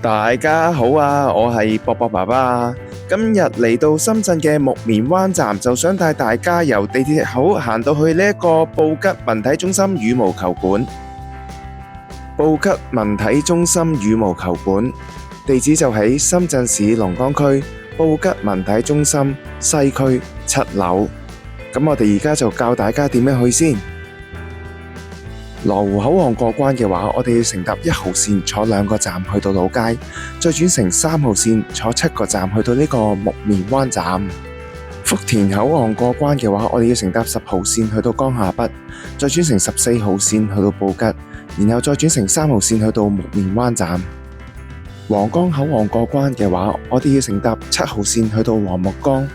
大家好啊，我係博博爸爸。今日嚟到深圳嘅木棉灣站，就想帶大家由地鐵口行到去呢一個布吉文體中心羽毛球館。布吉文體中心羽毛球館地址就喺深圳市龍崗區布吉文體中心西區7樓。咁我哋而家就教大家點樣去先。羅湖口岸過關嘅話，我哋要乘搭1號線坐2個站去到老街，再轉乘3號線坐7個站去到呢個木棉灣站。福田口岸過關嘅話，我哋要乘搭10號線去到江夏北，再轉乘14號線去到布吉，然後再轉乘3號線去到木棉灣站。皇崗口岸過關嘅話，我哋要乘搭7號線去到黃木崗，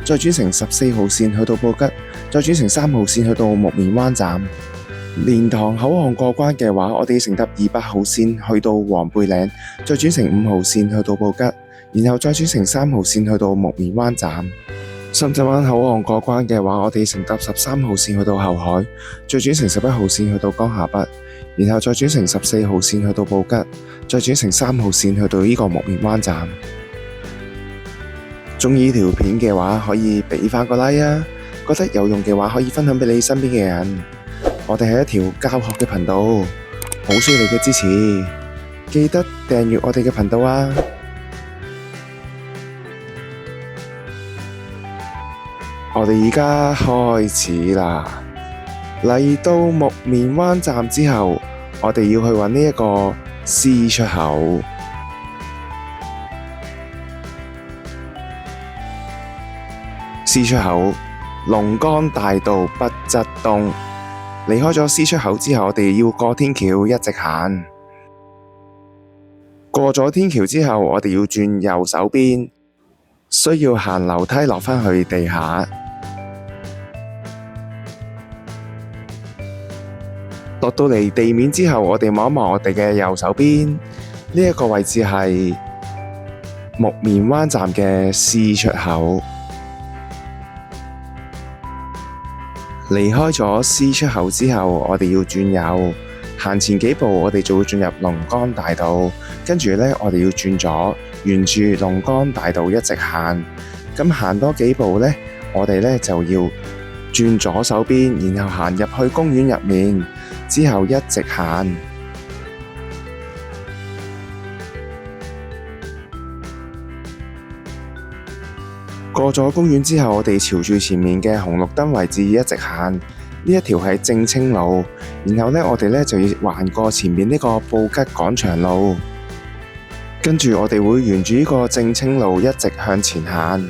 再轉乘14號線去到布吉，再轉乘3號線去到木棉灣站。蓮塘口岸過關嘅話，我哋要乘搭28號線去到黃貝嶺，再轉乘5號線去到布吉，然後再轉乘3號線去到木棉灣站。深圳灣口岸過關嘅話，我哋要乘搭13號線去到後海，再轉乘11號線去到江夏北，然後再轉乘14號線去到布吉，再轉乘3號線去到呢個木棉灣站。鍾意條片嘅話，可以俾返個 like 啊！覺得有用嘅話，可以分享俾你身邊嘅人。我哋係一條教學嘅頻道，好需要你嘅支持，記得訂閱我哋嘅頻道啊！我哋而家開始啦，嚟到木棉灣站之後，我哋要去揾呢一個 C 出口。C 出口，龍崗大道北側東。離開咗 C 出口之後，我哋要過天橋，一直行。過咗天橋之後，我哋要轉右手邊，需要行樓梯落返去地下。落到嚟地面之後，我哋望一望我哋嘅右手邊，呢一個位置係木棉灣站嘅 C 出口。離開咗 C 出口之後，我哋要轉右，行前幾步我哋就會進入龍崗大道，跟住呢，我哋要轉左，沿住龍崗大道一直行。咁行多幾步呢，我哋呢就要轉左手邊，然後行入去公園入面，之後一直行。過咗公園之後，我哋朝住前面嘅紅綠燈位置一直行，呢一條係正清路，然後呢，我哋呢就要橫過前面呢個布吉廣場路，跟住我哋會沿住呢個正清路一直向前行。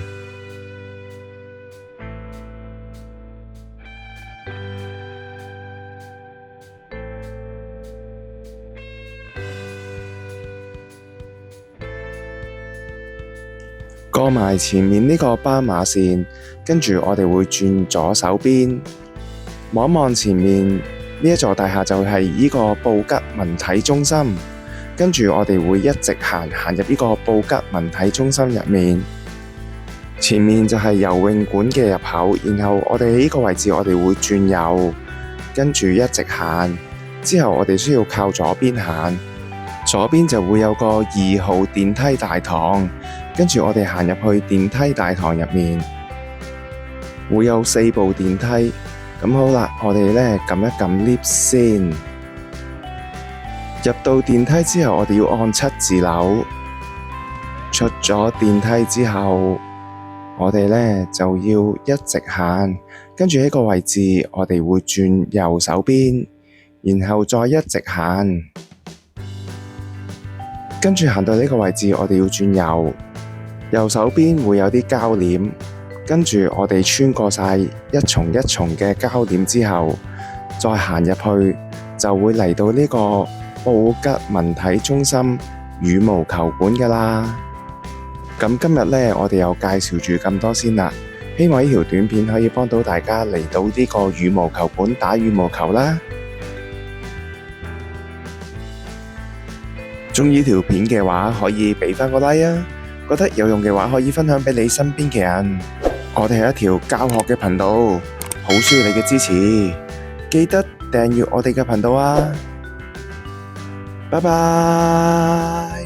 過埋前面呢個斑馬線，跟住我哋會轉左手邊，望一望前面呢一座大廈就係呢個布吉文體中心，跟住我哋會一直行入呢個布吉文體中心入面，前面就係游泳館嘅入口，然後我哋喺呢個位置我哋會轉右，跟住一直行，之後我哋需要靠左邊行，左邊就會有個2號電梯大堂。跟住我哋行入去電梯大堂入面，會有4部電梯。咁好啦，我哋呢撳一撳 lift 先。入到電梯之後，我哋要按7字樓。出咗電梯之後，我哋呢就要一直行。跟住呢個位置，我哋會轉右手邊，然後再一直行。跟住行到呢個位置，我哋要轉右。右手邊會有啲膠簾，跟住我哋穿過晒一重一重嘅膠簾之後，再行入去就會嚟到呢個布吉文體中心羽毛球館㗎喇。咁今日呢，我哋又介紹住咁多先啦，希望呢條短片可以幫到大家嚟到呢個羽毛球館打羽毛球啦。鍾意條片嘅話，可以俾返個 like 啊！覺得有用嘅話，可以分享俾你身邊嘅人。我哋係一條教學嘅頻道，好需要你嘅支持，記得訂閱我哋嘅頻道啊！拜拜。